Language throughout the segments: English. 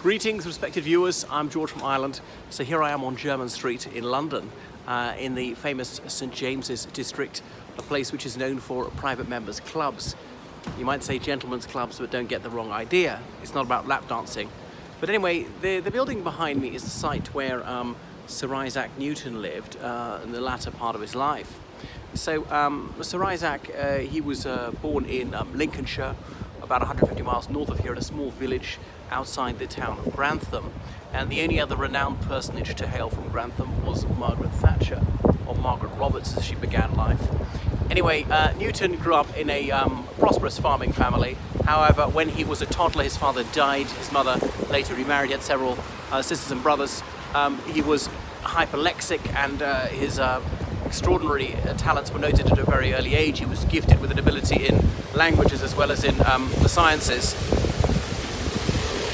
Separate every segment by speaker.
Speaker 1: Greetings, respected viewers. I'm George from Ireland. So here I am on Jermyn Street in London, in the famous St James's district, a place which is known for private members' clubs. You might say gentlemen's clubs, but don't get the wrong idea. It's not about lap dancing. But anyway, the building behind me is the site where Sir Isaac Newton lived in the latter part of his life. So Sir Isaac, he was born in Lincolnshire, about 150 miles north of here, in a small village outside the town of Grantham. And the only other renowned personage to hail from Grantham was Margaret Thatcher, or Margaret Roberts as she began life. Anyway, Newton grew up in a prosperous farming family. However, when he was a toddler, his father died. His mother later remarried. He had several sisters and brothers. He was hyperlexic, and his extraordinary talents were noted at a very early age. He was gifted with an ability in languages as well as in the sciences.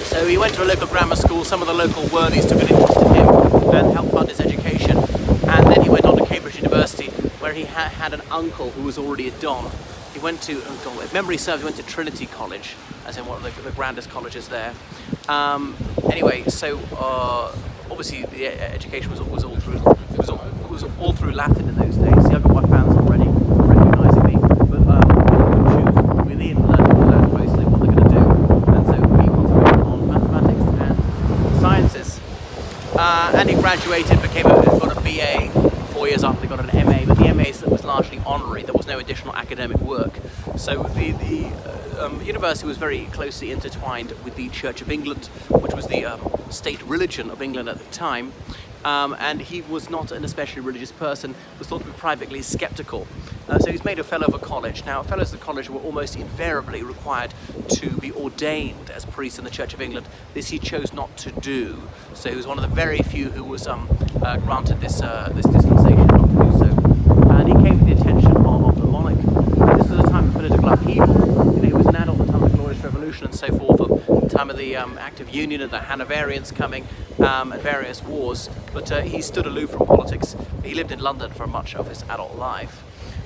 Speaker 1: So he went to a local grammar school. Some of the local worthies took an interest in him and helped fund his education. And then he went on to Cambridge University, where he had an uncle who was already a Don. He went to, if memory serves, he went to Trinity College, as in one of the grandest colleges there. Anyway, so obviously the education was all through Latin in those days. See, I've got my fans already recognising me, but choose within learn mostly what they're going to do, and so he concentrated on mathematics and sciences. And he graduated, got a BA. 4 years after they got an MA, but the MA was largely honorary. There was no additional academic work. So the university was very closely intertwined with the Church of England, which was the state religion of England at the time. And he was not an especially religious person, was thought to be privately skeptical. So he was made a fellow of a college. Now, fellows of the college were almost invariably required to be ordained as priests in the Church of England. This he chose not to do. So he was one of the very few who was granted this dispensation not to do so. And he came to the attention of the monarch. This was a time of political upheaval. He was an adult at the time of the Glorious Revolution and so forth, at the time of the Act of Union and the Hanoverians coming, and various wars. But he stood aloof from politics. He lived in London for much of his adult life.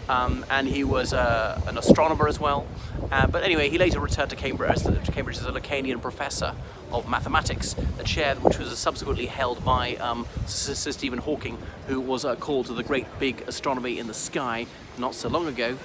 Speaker 1: And he was an astronomer as well. But anyway, he later returned to Cambridge as a Lacanian professor of mathematics, a chair which was subsequently held by Sir Stephen Hawking, who was called to the great big astronomy in the sky not so long ago.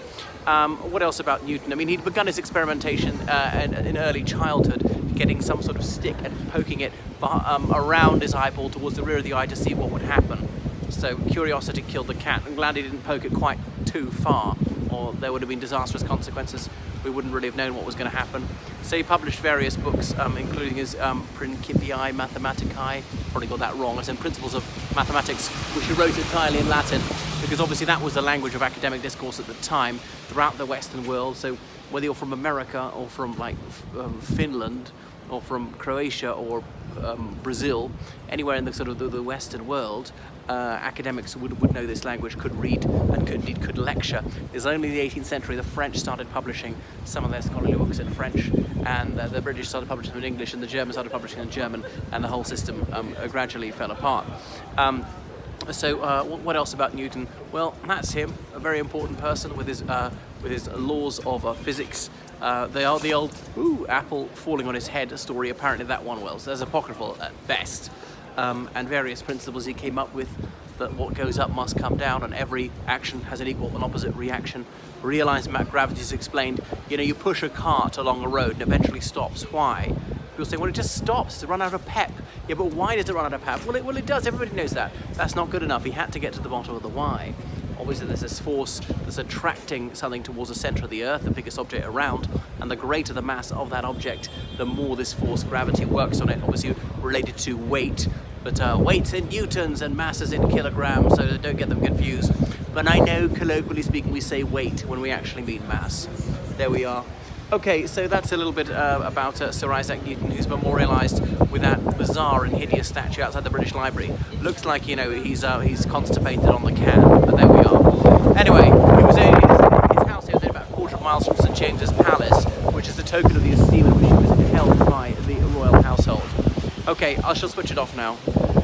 Speaker 1: What else about Newton? I mean, he'd begun his experimentation in early childhood, getting some sort of stick and poking it around his eyeball towards the rear of the eye to see what would happen. So curiosity killed the cat. I'm glad he didn't poke it quite too far, or there would have been disastrous consequences. We wouldn't really have known what was going to happen. So he published various books, including his Principii Mathematicae, probably got that wrong, as in Principles of Mathematics, which he wrote entirely in Latin, because obviously that was the language of academic discourse at the time throughout the Western world. So whether you're from America or from Finland or from Croatia or Brazil, anywhere in the sort of the Western world, academics would know this language, could read, and could lecture. It's only in the 18th century the French started publishing some of their scholarly books in French, and the British started publishing them in English, and the Germans started publishing in German, and the whole system gradually fell apart. So what else about Newton? Well, that's him, a very important person with his laws of physics. They are the old apple falling on his head story. Apparently that one was. There's apocryphal at best. And various principles he came up with, that what goes up must come down, and every action has an equal and opposite reaction. Realizing about gravity is explained. You know, you push a cart along a road and eventually stops. Why? People say, well, it just stops to run out of pep. Yeah, but why does it run out of pep? Well, it does. Everybody knows that. That's not good enough. He had to get to the bottom of the why. Obviously, there's this force that's attracting something towards the center of the Earth, the biggest object around, and the greater the mass of that object, the more this force, gravity, works on it. Obviously related to weight, but weight's in newtons and mass is in kilograms, so don't get them confused. But I know, colloquially speaking, we say weight when we actually mean mass. There we are. Okay, so that's a little bit about Sir Isaac Newton, who's memorialised with that bizarre and hideous statue outside the British Library. Looks like, you know, he's constipated on the can, but there we are. Anyway, his house here was about a quarter of a mile from St James's Palace, which is the token of the esteem in which he was held by the royal household. Okay, I shall switch it off now.